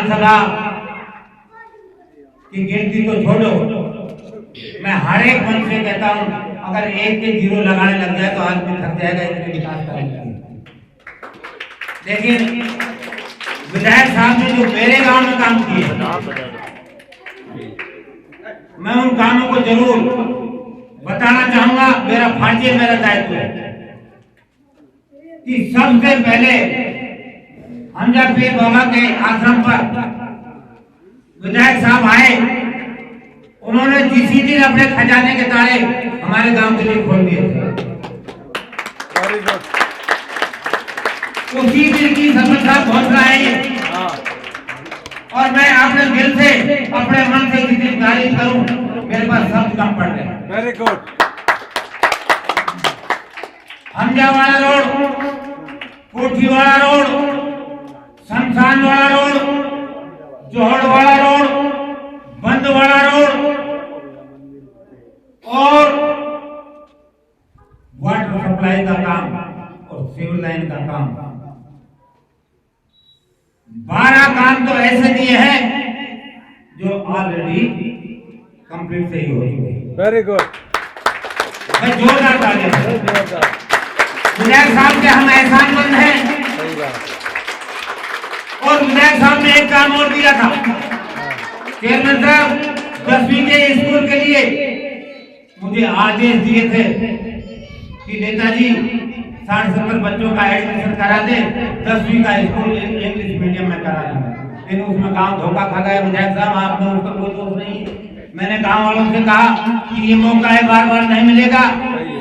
विधानसभा की गिनती तो छोड़ो, मैं हर एक मंच से कहता हूं, अगर एक के जीरो लगाने लग जाए तो आदमी थक जाएगा इतने विकास करेंगे। लेकिन विधायक साहब ने जो मेरे गांव में काम किए, मैं उन कामों को जरूर बताना चाहूंगा। मेरा फर्ज, मेरा दायित्व है कि सबसे पहले हम जब पीर बाबा के आश्रम पर विधायक साहब आए, उन्होंने जिसी दिन अपने खजाने के ताले हमारे गांव के लिए खोल दिए थे, उसी दिन की सफलता घोषणा है ये। और मैं अपने दिल से, अपने मन से जितनी तारीफ करूं, मेरे पास शब्द कम पड़ रहे हैं। Very good. Hamjawada road, Kothiwada road, Shamshanwada road, Johadwada road, Bandwada road और वाटर सप्लाई का काम और सिविल लाइन का काम, 12 काम तो ऐसे दिए हैं जो ऑलरेडी कंप्लीट से ही हो चुके हैं। Very good. मैं जोरदार तालियां। विधायक साहब के हम एहसानमंद हैं। और विधायक साहब ने एक काम और दिया था, चेयरमैन साहब 10वीं के स्कूल के लिए मुझे आदेश दिए थे कि नेताजी 60-70 बच्चों का एडमिशन करा दे, 10वीं का स्कूल इंग्लिश मीडियम में करा दूंगा। लेकिन उसमें गांव धोखा खा गया। विधायक साहब, आप में उसका कोई दोष नहीं है। मैंने गांव वालों से कहा कि ये मौका है, बार बार नहीं मिलेगा।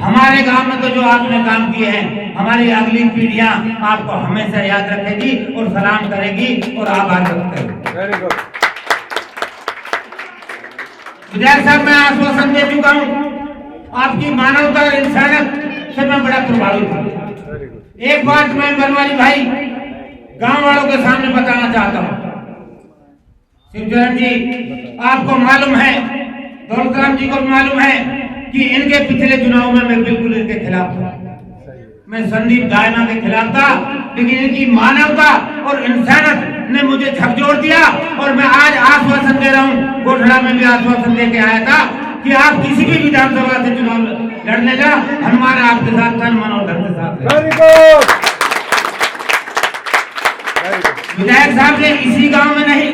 हमारे गांव में तो जो आपने काम किए हैं, हमारी अगली पीढ़ियां आपको हमेशा याद रखेगी और सलाम करेगी और आभार व्यक्त करेगी। Very good. विधायक साहब, मैं आश्वासन दे चुका हूं, आपकी मानवता और इंसानियत से मैं बड़ा प्रभावित हूं। एक बात मैं बनवारी भाई गांव वालों के सामने बताना चाहता हूं। शिवचरण जी, आपको मालूम है, दौलतराम जी को मालूम है कि इनके पिछले चुनाव में मैं बिल्कुल इनके खिलाफ था। मैं संदीप दायना के खिलाफ था, लेकिन इनकी मानवता और इंसानियत ने मुझे झकझोर दिया। और मैं आज आश्वासन दे रहा हूं, गोठड़ा में भी आश्वासन दे के आया था कि आप किसी भी विधानसभा से चुनाव लड़ने का, हमारा आपके साथ तन मन और धन के साथ है। Very good. विधायक साहब ने इसी गांव में नहीं,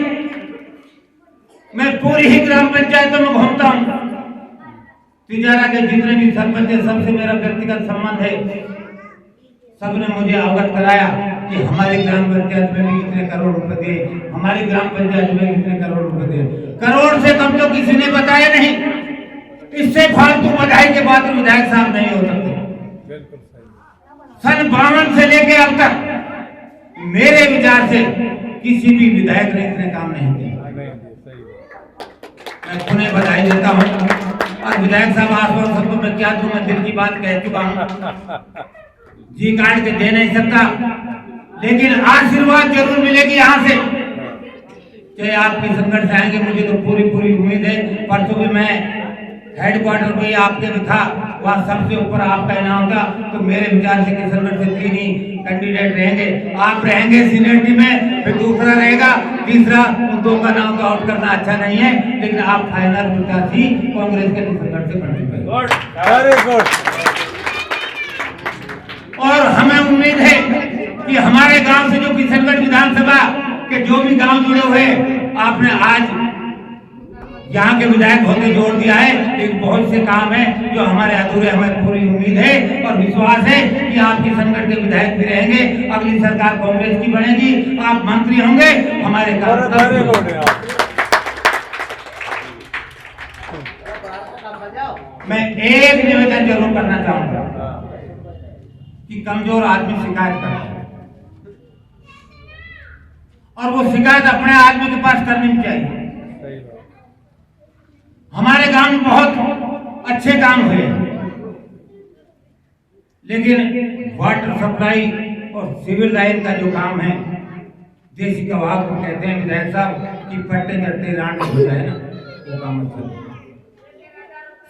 मैं पूरी ही ग्राम पंचायतों में घूमता हूं। तिजारा के जितने भी सरपंच है, सबसे मेरा व्यक्तिगत संबंध है। सबने मुझे अवगत कराया कि हमारी ग्राम पंचायत में भी कितने करोड़ रुपए दिए, हमारी ग्राम पंचायत में कितने करोड़ रुपए दिए। करोड़ से कम तो किसी ने बताया नहीं। इससे फालतू बधाई के बाद विधायक साहब नहीं हो सकते। सन 52 से लेके अब तक मेरे विचार से किसी भी विधायक ने इतने काम नहीं किए। मैं उन्हें बधाई देता हूँ। और विधायक साहब, आश्वासन को मैं क्या दूं, मैं दिल की बात कह चुका हूँ, जी काट के दे नहीं सकता, लेकिन आशीर्वाद जरूर मिलेगी यहाँ से। चाहे आपके संकट से आएंगे, मुझे तो पूरी उम्मीद है। परसों भी मैं हेडक्वार्टर पे आपके में था, वहाँ सबसे ऊपर आपका इनाम था। तो मेरे विचार से किशनगढ़ से 3 ही कैंडिडेट रहेंगे। आप रहेंगे सीनियरिटी में, फिर दूसरा रहेगा, तीसरा। उन 2 का नाम तो आउट करना अच्छा नहीं है, लेकिन आप फाइनल प्रत्याशी कांग्रेस के किशनगढ़ से बन चुके हैं। Very good. और हमें उम्मीद है कि हमारे गांव से जो किशनगढ़ विधानसभा के जो भी गांव जुड़े हुए, आपने आज यहाँ के विधायक होकर जोड़ दिया है। लेकिन बहुत से काम है जो हमारे अधूरे। हमें पूरी उम्मीद है और विश्वास है कि आप किशनगढ़ के विधायक भी रहेंगे। अगली सरकार कांग्रेस की बनेगी, आप मंत्री होंगे, हमारे काम। मैं एक निवेदन जरूर करना चाहूंगा कि कमजोर आदमी शिकायत करता है, और वो शिकायत अपने आदमी के पास करनी चाहिए। हमारे गांव में बहुत अच्छे काम हुए, लेकिन वाटर सप्लाई और सिविल लाइन का जो काम है, देसी कबाब को कहते हैं विधायक साहब कि पट्टे चट्टे रांड हो जाए ना, वो काम अच्छा।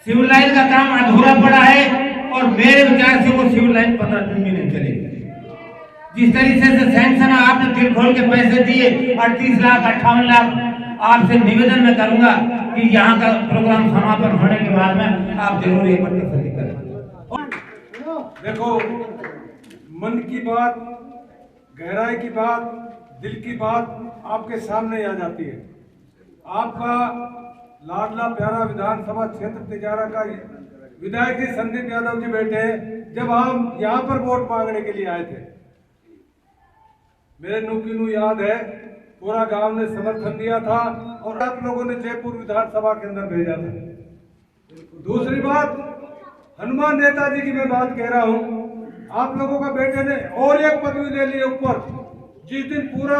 सिविल लाइन का काम अधूरा पड़ा है और मेरे विचार से वो सिविल लाइन 15 दिन भी नहीं चलेगी। जिस तरीके से सैंक्शन आपने दिल खोल के पैसे दिए 38 लाख 58 लाख, आपसे निवेदन मैं करूंगा कि यहाँ का प्रोग्राम समापन होने के बाद में आप जरूर एक बार तसल्ली करें। देखो, मन की बात, गहराई की बात, दिल की बात आपके सामने आ जाती है। आपका लाडला प्यारा विधानसभा क्षेत्र तिजारा का विधायक जी संदीप यादव जी बैठे हैं। जब हम यहाँ पर वोट मांगने के लिए आए थे, मेरे नुकीनू याद है, पूरा गांव ने समर्थन दिया था और आप लोगों ने जयपुर विधानसभा के अंदर भेजा था। दूसरी बात, हनुमान नेताजी की मैं बात कह रहा हूं, आप लोगों का बेटे ने और एक पदवी ले ली ऊपर। जिस दिन पूरा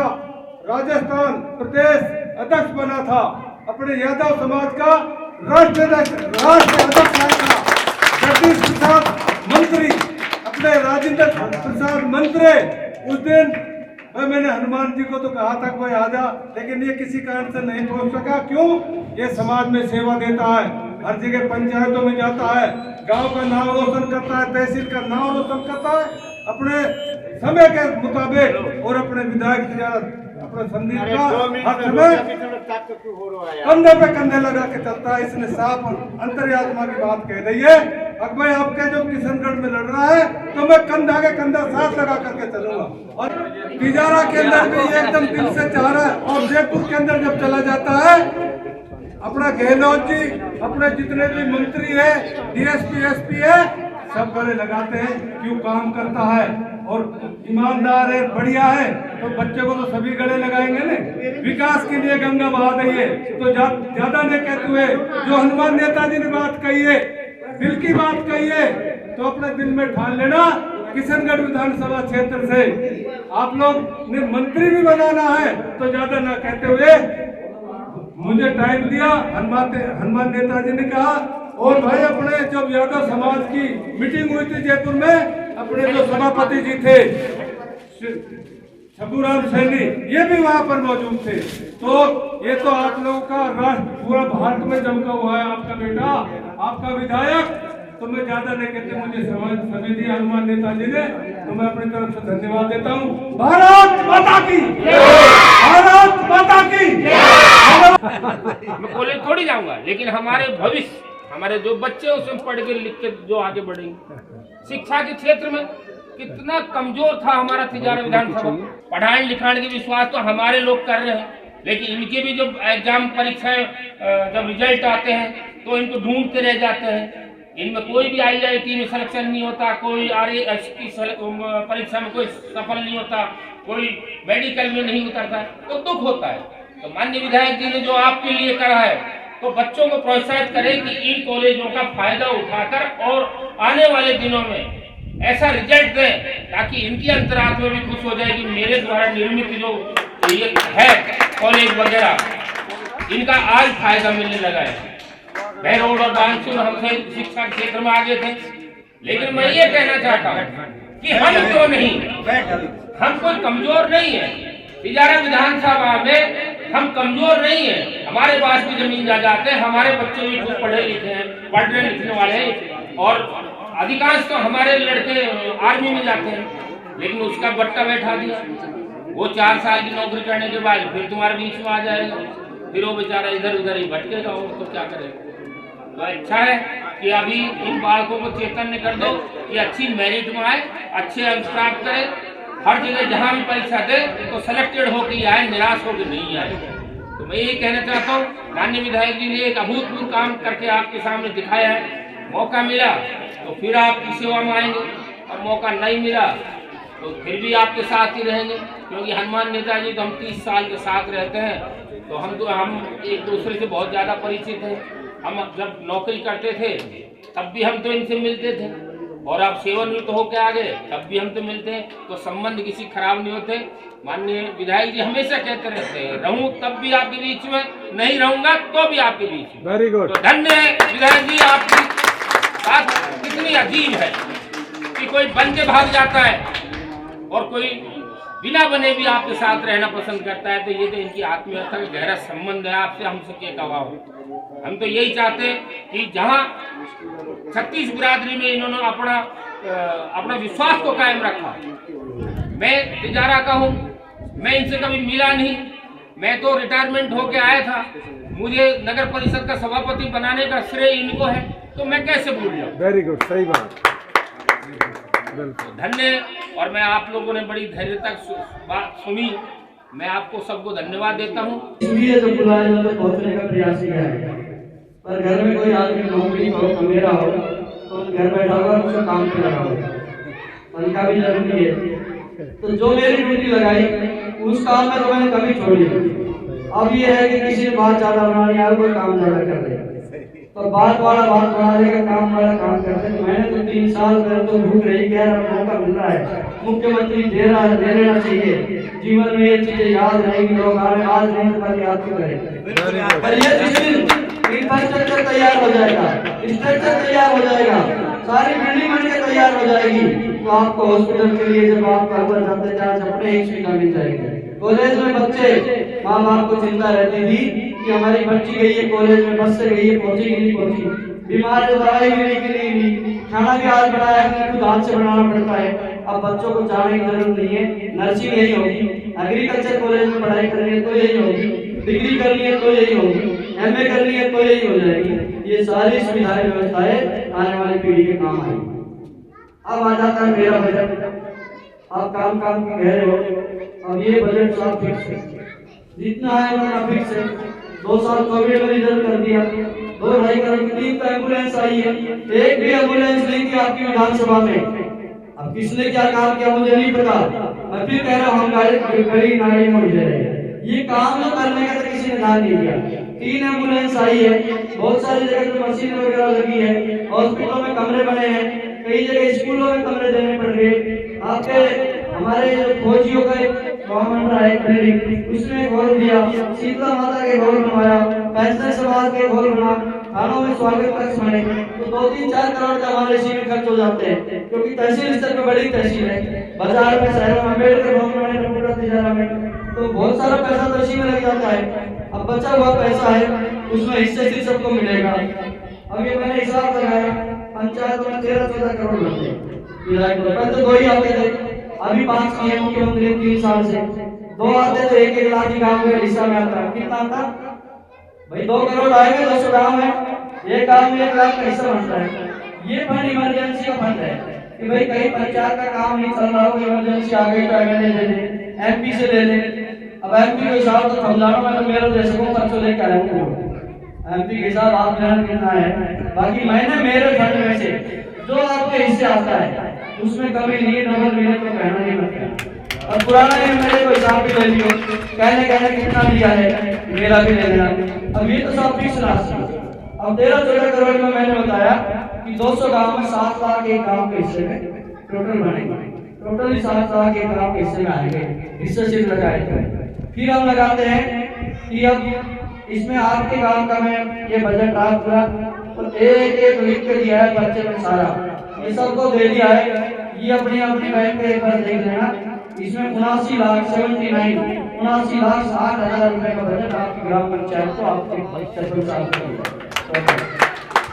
राजस्थान प्रदेश अध्यक्ष बना था, अपने यादव समाज का राष्ट्र अध्यक्ष था जगदीश प्रसाद मंत्री, अपने राजेंद्र प्रसाद मंत्री। उस दिन मैंने हनुमान जी को तो कहा था कोई आजा, लेकिन ये किसी कारण से नहीं पहुंच सका। क्यों? ये समाज में सेवा देता है, हर जगह पंचायतों में जाता है, गांव का नाम रोशन करता है, तहसील का नाम रोशन करता है अपने समय के मुताबिक। और अपने विधायक अपने संदीप का हर समय कंधे पे कंधे लगा के चलता है। इसने साफ अंतर्यात्मा की बात कह दी है। अब भाई आपके जो किशनगढ़ में लड़ रहा है, तो मैं कंधा के कंधा साथ लगा करके चलूंगा। और तिजारा के अंदर भी एकदम दिल से चाह रहा है। और जयपुर के अंदर जब चला जाता है, अपना गहलोत जी, अपने जितने भी मंत्री है, डीएसपी एसपी है, सब गले लगाते हैं। क्यों? काम करता है और ईमानदार है, बढ़िया है, तो बच्चे को तो सभी गले लगाएंगे ना। विकास के लिए गंगा बहा दइए, तो ज्यादा नहीं कहते हुए जो हनुमान नेताजी ने बात कही है, दिल की बात कही है, तो अपने दिल में ठान लेना। किशनगढ़ विधानसभा क्षेत्र से आप लोग ने मंत्री भी बनाना है, तो ज्यादा ना कहते हुए मुझे टाइम दिया। हनुमान नेताजी ने कहा। और भाई, अपने जब यादव समाज की मीटिंग हुई थी जयपुर में, अपने जो सभापति जी थे शंभूराम सैनी, ये भी वहां पर मौजूद थे। तो ये तो आप लोगों का राष्ट्र पूरा भारत में जमका हुआ है। आपका बेटा, आपका विधायक, तो मैं ज्यादा नहीं कहते, मुझे समय दिया हनुमान नेताजी ने, तो मैं अपनी तरफ से धन्यवाद देता हूँ। भारत माता की, भारत माता की। मैं कॉलेज थोड़ी जाऊंगा, लेकिन हमारे भविष्य, हमारे जो बच्चे उसमें पढ़ के लिख के जो आगे बढ़ेंगे। शिक्षा के क्षेत्र में कितना कमजोर था हमारा तिजारा विधानसभा। पढ़ाई लिखाने के विश्वास तो हमारे लोग कर रहे हैं, लेकिन इनके भी जो एग्जाम परीक्षाएं जब रिजल्ट आते हैं तो इनको ढूंढते रह जाते हैं। इनमें कोई भी IIT में सिलेक्शन नहीं होता, कोई RAS की परीक्षा में कोई सफल नहीं होता, कोई मेडिकल में नहीं उतरता, तो दुख होता है। तो माननीय विधायक जी ने जो आपके लिए करा है, तो बच्चों को प्रोत्साहित करें कि इन कॉलेजों का फायदा उठाकर और आने वाले दिनों में ऐसा रिजल्ट दें, ताकि इनकी अंतरात्मा भी खुश हो जाए कि मेरे द्वारा निर्मित जो ये है कॉलेज वगैरह, इनका आज फायदा मिलने लगा है। बहरोड और बांसुर हमसे शिक्षा के क्षेत्र में आगे थे, लेकिन मैं ये कहना चाहता हूँ कि हम क्यों नहीं, हम कोई कमजोर नहीं है। तिजारा विधानसभा में हम कमजोर नहीं है, हमारे पास भी जमीन जायदाद है, हमारे बच्चे भी खूब पढ़े लिखे हैं, पढ़ने लिखने वाले हैं, और अधिकांश तो हमारे लड़के आर्मी में जाते हैं, लेकिन उसका बट्टा बैठा दिया। वो 4 साल की नौकरी करने के बाद फिर तुम्हारे बीच में आ जाएगा, फिर वो बेचारा इधर उधर ही भटकेगा, और तो क्या करेगा। तो अच्छा है कि अभी इन बालकों को चैतन्य कर दो कि अच्छी मेरिट में आए, अच्छे अंक प्राप्त करें, हर जगह जहाँ भी परीक्षा दे तो सिलेक्टेड होकर आए, निराश होकर नहीं आए। तो मैं ये कहना चाहता हूँ, माननीय विधायक जी ने एक अभूतपूर्व काम करके आपके सामने दिखाया है। मौका मिला तो फिर आपकी सेवा में आएंगे, और मौका नहीं मिला तो फिर भी आपके साथ ही रहेंगे, क्योंकि हनुमान नेताजी तो हम 30 साल के साथ रहते हैं, तो हम एक दूसरे से बहुत ज़्यादा परिचित हैं। हम जब नौकरी करते थे तब भी हम तो इनसे मिलते थे, और आप सेवानिवृत्त होकर आ गए तब भी हम तो मिलते हैं, तो संबंध किसी खराब नहीं होते। माननीय विधायक जी हमेशा कहते रहते हैं, रहूं तब भी आपके बीच में, नहीं रहूंगा तो भी आपके बीच में। Very good. तो धन्य है विधायक जी, आपकी बात कितनी अजीब है कि कोई बन के भाग जाता है और कोई बिना बने भी आपके साथ रहना पसंद करता है। तो ये तो इनकी आत्मीयता का गहरा संबंध है आपसे, हमसे क्या गवाह। हम तो यही चाहते हैं कि जहाँ 36 बिरादरी में इन्होंने अपना विश्वास को कायम रखा, मैं तिजारा का हूँ, मैं इनसे कभी मिला नहीं। मैं तो रिटायरमेंट होके आया था, मुझे नगर परिषद का सभापति बनाने का श्रेय इनको है, तो मैं कैसे भूल जाऊँ। वेरी गुड, सही बात, बिल्कुल धन्य। और मैं आप लोगों ने बड़ी धैर्य तक बात सुनी, मैं आपको सबको धन्यवाद देता हूँ। इसलिए जब बुलाया जाए तो पहुंचने का प्रयास किया है, पर घर में कोई आदमी नौकरी हो, मेरा हो, तो घर बैठा हुआ उसका काम पे लगा हुआ, उनका भी जरूरी है। तो जो मेरी ड्यूटी लगाई उस काम में तो मैंने कभी छोड़ी। अब ये है कि किसी ने बात ज्यादा बना लिया, कोई काम ज्यादा कर दे, तो बात वाला बात बना देगा, काम वाला काम करते। तो मैंने तो 3 साल पहले तो भूख रही गया, मौका मिल रहा है, मुख्यमंत्री दे रहा है, दे लेना चाहिए। जीवन में ये चीजें याद रहेगी, लोग आज नहीं तो कल याद क्यों करें। पर ये जिस दिन इंफ्रास्ट्रक्चर तैयार हो जाएगा, स्ट्रक्चर तैयार हो जाएगा, सारी बिल्डिंग बनकर तैयार हो जाएगी, तो आपको हॉस्पिटल के लिए जब आप घर जाते हैं अपने एक सुविधा मिल जाएगी। कॉलेज में बच्चे माँ बाप को चिंता रहती थी कि हमारी बच्ची गई है कॉलेज में, बस से गई है, पहुंची नहीं पहुंची, बीमार है, दवाई भी नहीं, खाना भी आज बनाया है, खुद हाथ से बनाना पड़ता है। अब बच्चों को जाने की जरूरत नहीं है, नर्सिंग यही होगी, एग्रीकल्चर कॉलेज में पढ़ाई करनी है तो यही होगी, डिग्री करनी है तो यही होगी, MA करनी है तो यही हो जाएगी। ये सारी सुविधाएं व्यवस्थाएं आने वाली पीढ़ी के काम आएगी। अब आ जाता है मेरा बजट। आप काम काम की कह रहे हो, अब ये बजट सब फिक्स है, जितना है उतना फिक्स है। 2 साल कोविड में रिजल्व कर दिया, 2-2.5 करोड़ की 3 एम्बुलेंस आई है, एक भी एम्बुलेंस नहीं थी आपकी विधानसभा में। अब किसने क्या काम किया मुझे नहीं पता, मैं फिर कह रहा हूँ, हम गरीब नारी में उलझे रहे। ये काम तो करने का तो किसी ने ध्यान नहीं दिया। 3 एम्बुलेंस आई है, बहुत सारी जगह पे मशीन वगैरह लगी है, हॉस्पिटलों में कमरे बने हैं, कई जगह स्कूलों में कमरे देने पड़ गए। आपके हमारे जो फौजियों का एक गवर्नमेंट रहा है क्लिनिक, उसमें घोल दिया, शीतला माता के घोल बनवाया, पैंसठ समाज के घोल बना, थानों में स्वागत कक्ष बने, तो 2-3-4 करोड़ का हमारे इसी में खर्च हो जाते हैं, क्योंकि तहसील स्तर पे बड़ी तहसील है, बाजार में, शहरों में, अम्बेडकर भवन में, पूरा तिजारा में, तो बहुत सारा पैसा तो इसी में लग जाता है। अब बचा हुआ पैसा है, उसमें हिस्से से सबको मिलेगा। अब ये मैंने हिसाब लगाया, पंचायत में 13-14 करोड़ लगते हैं, पहले तो 2 ही आते थे, अभी 5 किए मुख्यमंत्री 3 साल से, 2 आते तो 1-1 लाख ही गाँव में हिस्सा में आता। कितना आता भाई? 2 करोड़ आएंगे, 200 गाँव है, एक गाँव में 1 लाख का हिस्सा बनता है। ये फंड इमरजेंसी का फंड है कि भाई कहीं पंचायत का काम नहीं चल रहा हो, इमरजेंसी आ गई तो MLA ले ले, MP से ले ले। अब MP के हिसाब तो समझाना, मैं तो मेरे जैसे को पर्चो लेकर आया हूँ, MP के हिसाब आप जान कितना है। बाकी मैंने मेरे फंड में से जो आपके हिस्से आता है उसमें कभी नहीं, डबल मिले तो कहना नहीं बनता। और पुराना MLA को हिसाब भी ले लियो, कहने कितना लिया है, मेरा भी ले लेना। अब ये तो सब फिक्स राशि। अब 13-14 करोड़ में मैंने बताया कि 200 गांव में 7 लाख एक गांव के हिस्से में टोटल बनेंगे, टोटल 7 लाख एक गांव के हिस्से में आएंगे, हिस्से सिर्फ लगाए थे। फिर हम लगाते हैं कि अब इसमें आपके गांव का मैं ये बजट आप पूरा तो एक लिख के दिया है बच्चे में सारा, ये सबको दे दिया है। ये अपनी बैंक पे एक बार देख लेना, इसमें 79,60,000 रुपए का बजट आपकी ग्राम पंचायत को आपके सरपंच साहब को।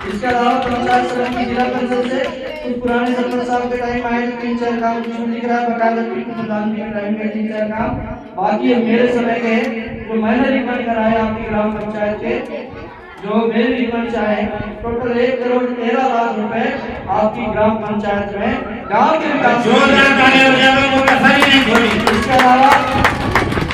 इसके अलावा पंचायत समिति जिला परिषद से कुछ पुराने सरपंच साहब के टाइम आए 3-4 काम दिख रहा है, बकायदा प्रधान जी के टाइम में 3-4 काम बाकी मेरे समय के जो मैंने रिकमेंड कराए आपकी ग्राम पंचायत के, जो मेरे रिकमेंड चाहे टोटल 1 करोड़ 13 लाख रुपए आपकी ग्राम पंचायत में गांव के विकास। इसके अलावा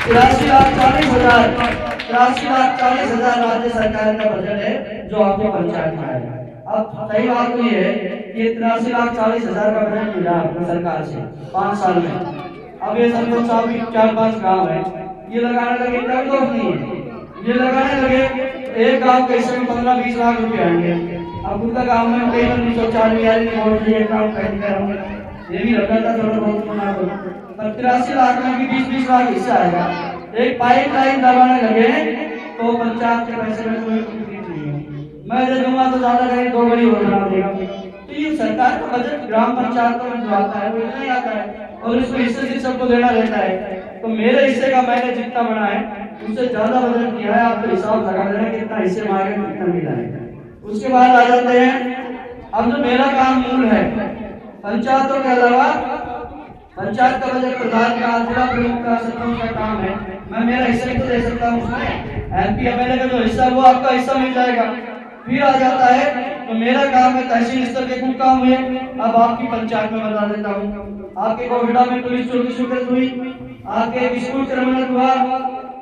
83,40,000 राज्य सरकार का बजट है जो आपके पंचायत में आएगा। अब सही बात तो ये है कि 83,40,000 का बजट मिला आपको सरकार से 5 साल में। अब ये सरपंच साहब की 4-5 गाँव है, ये लगाने लगे, तब दोस्त नहीं है, ये लगाने लगे एक गांव के हिस्से में 15-20 लाख रुपए आएंगे। अब उनका गांव में कई बंदी 4-4 वोट दिए, काम कर ये भी लगा था थोड़ा बहुत बना दो, पर 83 लाख में भी 20-20 लाख हिस्सा आएगा। एक पाइप लाइन दबाने लगे तो पंचायत के पैसे में कोई तकलीफ नहीं है, मैं जो दूंगा तो ज्यादा कहीं 2 बड़ी रोड बना देगा। तो ये सरकार का बजट ग्राम पंचायतों में जो आता है वो इतना ही आता है और इसको हिस्से से सबको देना रहता है। तो मेरे हिस्से का मैंने जितना बना है उससे ज्यादा बजट दिया है, आपको हिसाब लगा देना कितना हिस्से में आगे कितना मिला है। उसके बाद आ जाते हैं अब जो मेरा काम मूल है पंचायतों के अलावा पंचायत का बजट प्रधान का, जिला प्रमुख का, सरपंच का काम है। मैं मेरा हिस्सा तो दे सकता हूँ उसमें, MP MLA का जो हिस्सा है वो आपका हिस्सा मिल जाएगा। फिर आ जाता है तो मेरा काम है तहसील स्तर के कुछ काम हुए, अब आपकी पंचायत में बता देता हूँ। आपके गोविंदा में पुलिस चौकी स्वीकृत हुई, आपके एक स्कूल क्रमोन्नत हुआ,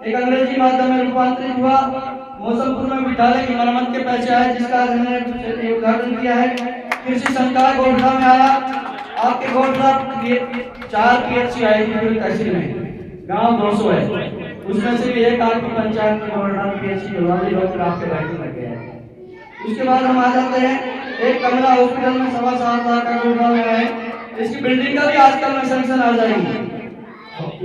एक अंग्रेजी माध्यम में रूपांतरित हुआ, मौसमपुर में विद्यालय की मरम्मत के पैसे आए जिसका हमने उद्घाटन किया है। कृषि संकाय गोविंदा में आया, आपके गोविंदा 4 PHC आई थी पूरी तहसील में, गांव 200 है, उसमें से भी एक आपकी पंचायत में गोविंदा PHC खुलवा दी, डॉक्टर आपके बैठने लग गए हैं। उसके बाद हम आ जाते हैं एक कमरा हॉस्पिटल में 7.25 लाख का गोविंदा में है, इसकी बिल्डिंग का भी आजकल में सैंक्शन आ जाएगी।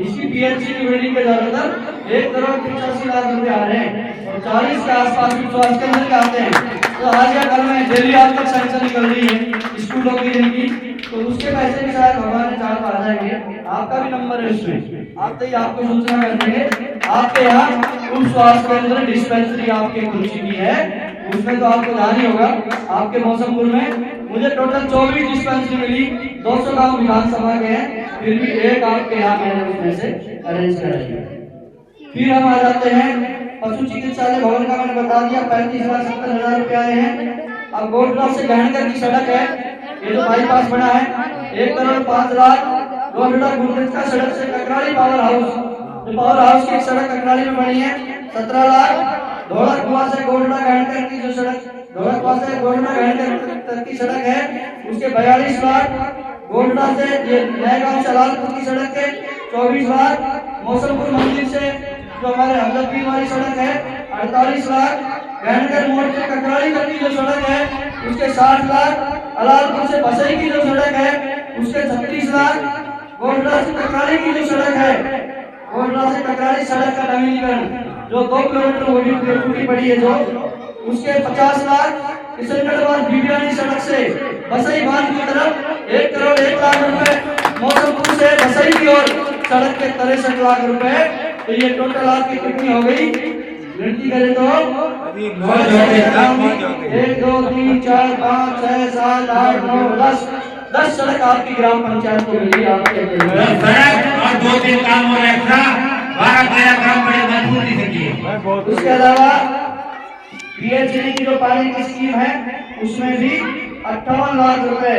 इसकी PHC की बिल्डिंग के ज्यादातर 1,85,00,000 रुपए आ रहे हैं और 40 के आसपास स्वास्थ्य केंद्र के आते हैं। तो आज या कल में डेली आज तक सैंक्शन निकल रही है स्कूलों की जिनकी, तो उसके पैसे भी शायद भगवान ने चाह तो आ जाएंगे। आपका भी नंबर है उसमें, आते ही आपको सूचना कर देंगे। आपके यहाँ उप स्वास्थ्य केंद्र डिस्पेंसरी आपके खुल चुकी है, उसमें तो आपको ध्यान ही होगा। आपके मौसमपुर में मुझे टोटल 24 डिस्पेंसरी मिली, 200 गांव विधानसभा के हैं, फिर भी एक आपके यहाँ मैंने उसमें से अरेंज कराई है। फिर हम आ जाते हैं पशु चिकित्सालय भवन का, मैंने बता दिया 35,70,000 रुपए आए हैं। अब गोटला से गहनगर की सड़क है, ये जो बाईपास बना है 1,05,00,000। गोटला गुरगंज का सड़क से ककराली पावर हाउस, जो पावर हाउस की सड़क ककराली में बनी है 17 लाख। धौला कुआं से गोटला गहनगर की जो सड़क, धौला कुआं से गोटला गहनगर की सड़क है उसके 42 लाख। गोटला से ये नया से लालपुर की सड़क के 24 लाख। मौसमपुर मंदिर से जो हमारे हमदर्दी वाली सड़क है 48 लाख। गहनगर मोड़ से ककराली तक की जो सड़क है उसके 60 लाख। अलालपुर से बसई की जो सड़क है उसके 36 लाख। गोटला से ककराली की जो सड़क है, गोटला से ककराली सड़क का नवीनीकरण जो 2 किलोमीटर वो भी टूटी पड़ी है जो, उसके 50 लाख। किशनगढ़ बीबियानी सड़क से बसई बांध की तरफ 1,01,00,000 रुपए। मौसमपुर से बसई की ओर सड़क के 63 लाख रुपए। तो ये टोटल आपकी कितनी हो गई, गिनती करें तो 1 2 3 4 5 6 7 8 9 10 सड़क आपकी ग्राम पंचायत को मिली। आपके सड़क और 2-3 काम और एक्स्ट्रा 12-13 काम बड़े मजबूती से किए। उसके अलावा PHD की जो पानी की स्कीम है उसमें भी 58 लाख रुपए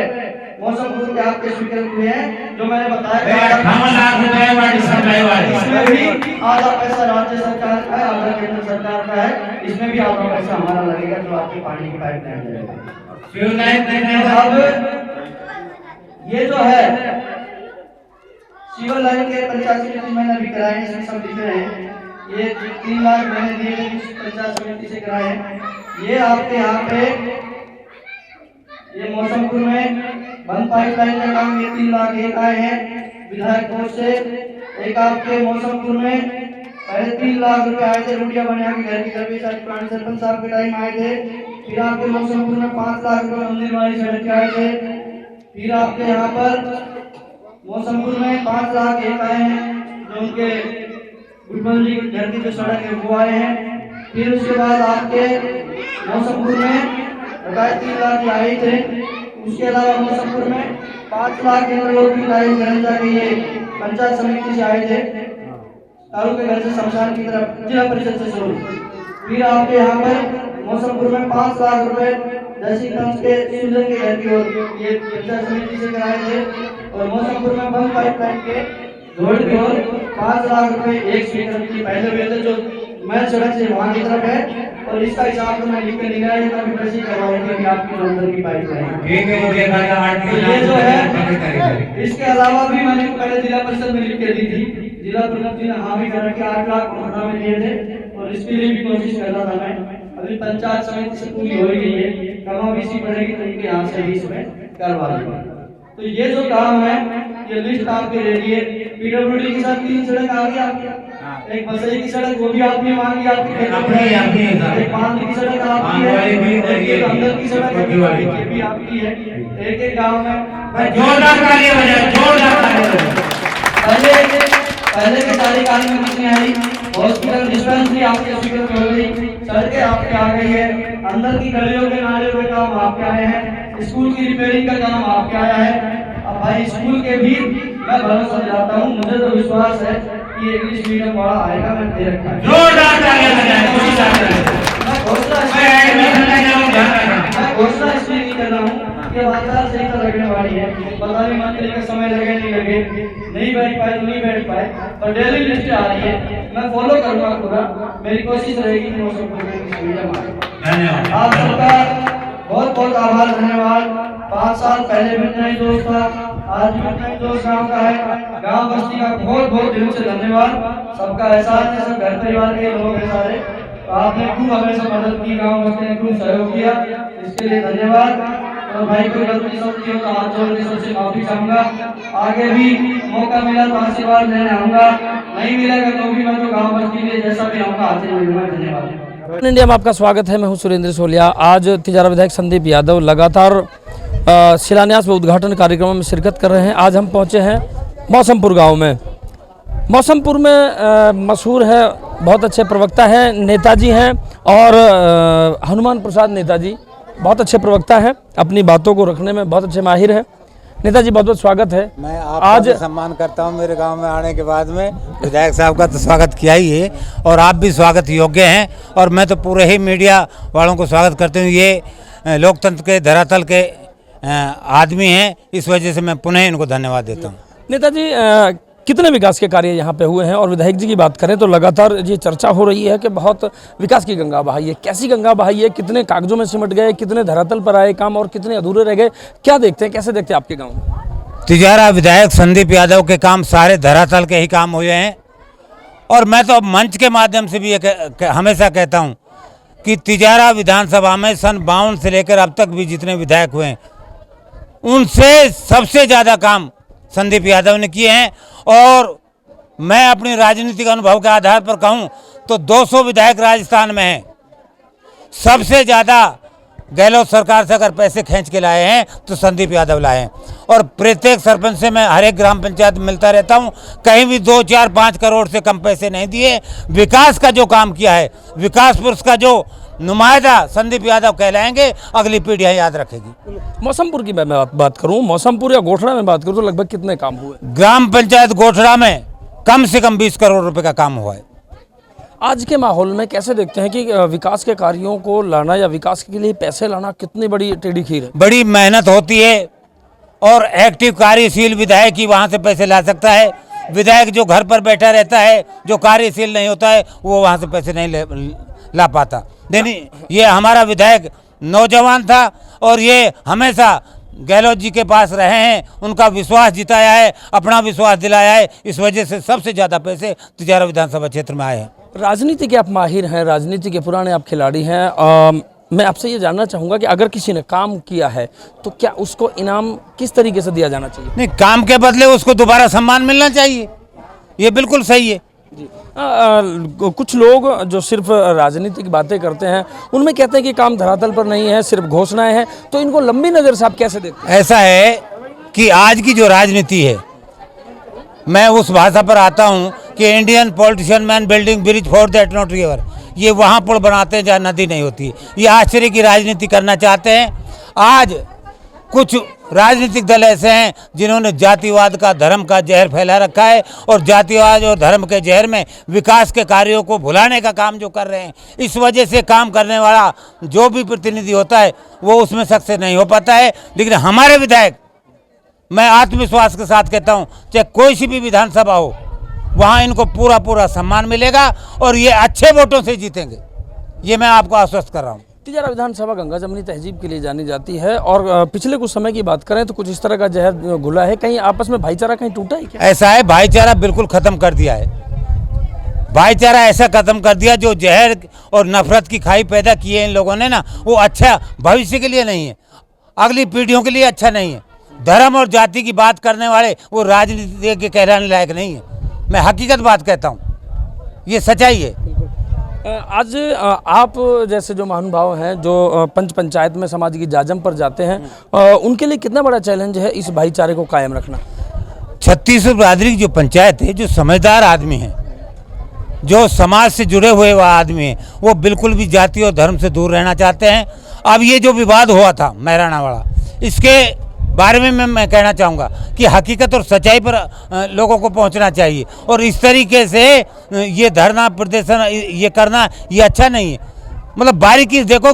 मौसमपुर के आपके स्वीकृत हुए हैं, जो मैंने बताया 58 लाख रुपए वाली सप्लाई वाली, इसमें भी आधा पैसा राज्य सरकार का है, आधा केंद्र सरकार का है। इसमें भी आधा पैसा हमारा लगेगा जो आपके पानी की पाइपलाइन जाएगा। अब ये जो है सिविल लाइन के 85 समिति मैंने अभी कराए हैं, इसमें सब लिख रहे हैं। ये 3 लाख मैंने दिए थे पंचायत समिति से कराए हैं। ये आपके यहाँ पे ये मौसमपुर में बंद पाइपलाइन का काम ये 3 लाख एक आए हैं विधायक कोष से। एक आपके मौसमपुर में पहले 3 लाख रुपए आए थे रुपया बनिया के घर की सर्वे पुराने सरपंच साहब के टाइम आए थे। फिर आपके मौसमपुर में 5 लाख रुपए मंदिर वाली सड़क के आए थे। फिर आपके यहाँ पर मौसमपुर में 5 लाख एक आए हैं जो उनके गुटमल जी घर की जो सड़क है वो आए हैं। फिर उसके बाद आपके मौसमपुर में 3 लाख आए थे। उसके अलावा मौसमपुर में 5 लाख लोग भी गरंजा के ये पंचायत समिति से आए थे, तारू के घर से शमशान की तरफ जिला परिषद से शुरू। फिर आपके यहाँ पर मौसमपुर में 5 लाख रुपए दर्शीगंज के सुजन के घर की ओर ये पंचायत समिति से कराए थे। और मौसमपुर में बंद पाइपलाइन के रोड की ओर 5 लाख रुपए एक स्वीकृत की पहले हुए थे जो मैं सड़क से वहां की तरफ है। और इसका हिसाब तो मैं लिख के निकाला है, कभी कैसे करवाएंगे कि आपकी जो अंदर की पाइपलाइन ठीक है, मुझे खाना 8 तो ये जो है। इसके अलावा भी मैंने पहले जिला परिषद में लिख के दी थी, जिला परिषद जी ने हाँ भी करा कि 8 लाख कोटा में दिए थे और इसके लिए भी कोशिश कर रहा था मैं। अभी पंचायत समिति से पूरी हो गई है, कमा बीसी पड़ेगी तो इनके यहाँ से भी इसमें करवा दूंगा। तो ये जो काम है ये लिस्ट आपके ले लिए। PWD के साथ 3 सड़क आ गई आपकी, एक बसई की सड़क वो भी आपने मांगी, आपकी एक बांध की सड़क आपकी है, एक अंदर की सड़क ये भी आपकी है। एक गांव में जोरदार तालियां बजाएं, जोरदार तालियां। पहले के कार्यकाल में कितनी आई, हॉस्पिटल डिस्पेंसरी आपके स्वीकृत हो गई, सड़कें आपके आ गई है, अंदर की गलियों के नालियों के काम आपके आए हैं, स्कूल की रिपेयरिंग का काम आपके आया है। अब भाई स्कूल के भी मैं भरोसा दिलाता हूँ, मुझे तो विश्वास है कि इंग्लिश मीडियम वाला आएगा, मैं दे रखा है। जोरदार तालियां बजाएं, कोशिश करें। मैं एडमिशन लेने जाऊं, ध्यान रखना। मैं घोषणा इसलिए नहीं कर रहा हूँ कि वार्ता सही तो लगने वाली है, पता नहीं मंत्री का समय लगे नहीं लगे, नहीं बैठ पाए तो नहीं बैठ पाए, पर डेली लिस्ट आ रही है, मैं फॉलो करूंगा पूरा, मेरी कोशिश रहेगी कि मौसमपुर में इंग्लिश मीडियम आए। धन्यवाद। आप सबका बहुत बहुत आभार, धन्यवाद। 5 साल पहले भी नहीं दोस्त था, आज भी नहीं दोस्त गांव का है, गांव बस्ती का बहुत बहुत दिल से धन्यवाद। सबका एहसास है, सब घर परिवार के लोग हैं सारे, तो आपने खूब हमेशा मदद की, गांव बस्ती ने खूब सहयोग किया, इसके लिए धन्यवाद। और भाई कोई गलती समझी हो तो हाथ जोड़ के सबसे माफी चाहूंगा, आगे भी मौका मिला तो आशीर्वाद लेने आऊंगा, नहीं मिलेगा तो भी मैं तो गांव बस्ती के जैसा भी आऊंगा हाथ से मिलूंगा। धन्यवाद। इंडिया में आपका स्वागत है। मैं हूं सुरेंद्र सोलिया। आज तिजारा विधायक संदीप यादव लगातार शिलान्यास व उद्घाटन कार्यक्रमों में शिरकत कर रहे हैं। आज हम पहुंचे हैं मौसमपुर गांव में। मौसमपुर में मशहूर है, बहुत अच्छे प्रवक्ता हैं, नेताजी हैं और हनुमान प्रसाद नेताजी बहुत अच्छे प्रवक्ता हैं, अपनी बातों को रखने में बहुत अच्छे माहिर हैं। नेताजी बहुत बहुत स्वागत है। मैं आपका सम्मान करता हूं, मेरे गांव में आने के बाद में विधायक साहब का तो स्वागत किया ही है और आप भी स्वागत योग्य हैं, और मैं तो पूरे ही मीडिया वालों को स्वागत करते हूं। ये लोकतंत्र के धरातल के आदमी हैं, इस वजह से मैं पुनः इनको धन्यवाद देता हूं। नेताजी कितने विकास के कार्य यहाँ पे हुए हैं, और विधायक जी की बात करें तो लगातार ये चर्चा हो रही है कि बहुत विकास की गंगा बहाई है। कैसी गंगा बहाई है, कितने कागजों में सिमट गए, कितने धरातल पर आए काम और कितने अधूरे रह गए, क्या देखते हैं, कैसे देखते हैं आपके गाँव? तिजारा विधायक संदीप यादव के काम सारे धरातल के ही काम हुए हैं, और मैं तो मंच के माध्यम से भी हमेशा कहता हूँ कि तिजारा विधानसभा में सन 52 से लेकर अब तक भी जितने विधायक हुए हैं उनसे सबसे ज़्यादा काम संदीप यादव ने किए हैं। और मैं अपनी राजनीतिक अनुभव के आधार पर कहूं तो 200 विधायक राजस्थान में हैं, सबसे ज़्यादा गहलोत सरकार से अगर पैसे खींच के लाए हैं तो संदीप यादव लाए हैं। और प्रत्येक सरपंच से मैं हर एक ग्राम पंचायत में मिलता रहता हूं, कहीं भी 2, 4, 5 करोड़ से कम पैसे नहीं दिए। विकास का जो काम किया है, विकास पुरुष का जो नुमाइंदा संदीप यादव कहलाएंगे, अगली पीढ़ियां याद रखेगी। मौसमपुर की मैं बात करूं, मौसमपुर या गोठड़ा में बात करूं तो लगभग कितने काम हुए? ग्राम पंचायत गोठड़ा में कम से कम 20 करोड़ रुपए का काम हुआ है। आज के माहौल में कैसे देखते हैं कि विकास के कार्यों को लाना या विकास के लिए पैसे लाना कितनी बड़ी टेढ़ी खीर है? बड़ी मेहनत होती है, और एक्टिव कार्यशील विधायक ही वहाँ से पैसे ला सकता है। विधायक जो घर पर बैठा रहता है, जो कार्यशील नहीं होता है, वो वहाँ से पैसे नहीं ला पाता। नहीं, ये हमारा विधायक नौजवान था और ये हमेशा गहलोत जी के पास रहे हैं, उनका विश्वास जिताया है, अपना विश्वास दिलाया है, इस वजह से सबसे ज़्यादा पैसे तिजारा विधानसभा क्षेत्र में आए हैं। राजनीति के आप माहिर हैं, राजनीति के पुराने आप खिलाड़ी हैं, मैं आपसे ये जानना चाहूँगा कि अगर किसी ने काम किया है तो क्या उसको इनाम किस तरीके से दिया जाना चाहिए? नहीं, काम के बदले उसको दोबारा सम्मान मिलना चाहिए, ये बिल्कुल सही है जी। कुछ लोग जो सिर्फ राजनीतिक बातें करते हैं उनमें कहते हैं कि काम धरातल पर नहीं है, सिर्फ घोषणाएं हैं, तो इनको लंबी नज़र से आप कैसे देखते हैं? ऐसा है कि आज की जो राजनीति है, मैं उस भाषा पर आता हूं कि Indian politician man building bridge for that not river, ये वहाँ पुल बनाते हैं जहाँ नदी नहीं होती। ये आश्चर्य की राजनीति करना चाहते हैं। आज कुछ राजनीतिक दल ऐसे हैं जिन्होंने जातिवाद का, धर्म का जहर फैला रखा है, और जातिवाद और धर्म के जहर में विकास के कार्यों को भुलाने का काम जो कर रहे हैं, इस वजह से काम करने वाला जो भी प्रतिनिधि होता है वो उसमें सक्सेस नहीं हो पाता है। लेकिन हमारे विधायक, मैं आत्मविश्वास के साथ कहता हूँ, चाहे कोई सी भी विधानसभा हो, वहाँ इनको पूरा पूरा सम्मान मिलेगा और ये अच्छे वोटों से जीतेंगे, ये मैं आपको आश्वस्त कर रहा हूँ। तिजारा विधानसभा गंगा जमनी तहजीब के लिए जानी जाती है, और पिछले कुछ समय की बात करें तो कुछ इस तरह का जहर घुला है, कहीं आपस में भाईचारा कहीं टूटा है क्या? ऐसा है, भाईचारा बिल्कुल खत्म कर दिया है। भाईचारा ऐसा खत्म कर दिया, जो जहर और नफरत की खाई पैदा की है इन लोगों ने ना, वो अच्छा भविष्य के लिए नहीं है, अगली पीढ़ियों के लिए अच्छा नहीं है। धर्म और जाति की बात करने वाले वो राजनीति के कहलाने लायक नहीं है। मैं हकीकत बात कहता हूँ, ये सच्चाई है। आज आप जैसे जो महानुभाव हैं, जो पंच पंचायत में समाज की जाजम पर जाते हैं, उनके लिए कितना बड़ा चैलेंज है इस भाईचारे को कायम रखना? छत्तीसगढ़ बिरादरी की जो पंचायत है, जो समझदार आदमी हैं, जो समाज से जुड़े हुए वह आदमी हैं, वो बिल्कुल भी जाति और धर्म से दूर रहना चाहते हैं। अब ये जो विवाद हुआ था मैराना वाला, इसके बारे में मैं कहना चाहूँगा कि हकीकत और सच्चाई पर लोगों को पहुँचना चाहिए। और इस तरीके से ये धरना प्रदर्शन ये करना ये अच्छा नहीं है। मतलब बारीकी देखो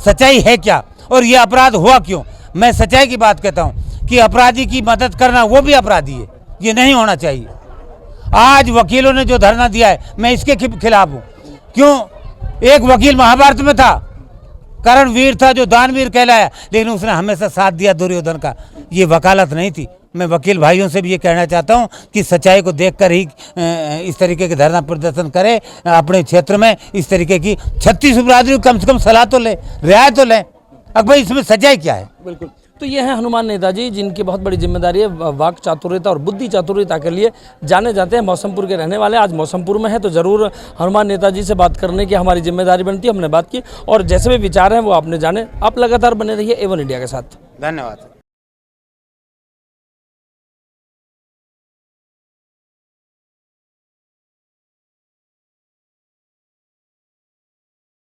सच्चाई है क्या और ये अपराध हुआ क्यों। मैं सच्चाई की बात कहता हूँ कि अपराधी की मदद करना वो भी अपराधी है, ये नहीं होना चाहिए। आज वकीलों ने जो धरना दिया है मैं इसके खिलाफ हूँ। क्यों? एक वकील महाभारत में था, कर्णवीर था जो दानवीर कहलाया, लेकिन उसने हमेशा साथ दिया दुर्योधन का। ये वकालत नहीं थी। मैं वकील भाइयों से भी ये कहना चाहता हूँ कि सच्चाई को देखकर ही इस तरीके के धरना प्रदर्शन करें। अपने क्षेत्र में इस तरीके की 36 अपराधियों कम से कम सलाह तो लें, रियायत तो लें। अब भाई इसमें सच्चाई क्या है? बिल्कुल। तो ये हैं हनुमान नेताजी, जिनकी बहुत बड़ी जिम्मेदारी है वाक चातुर्यता और बुद्धि चातुर्यता के लिए जाने जाते हैं। मौसमपुर के रहने वाले, आज मौसमपुर में है, तो ज़रूर हनुमान नेताजी से बात करने की हमारी जिम्मेदारी बनती है। हमने बात की और जैसे भी विचार हैं वो आपने जाने। आप लगातार बने रहिए A1 इंडिया के साथ। धन्यवाद।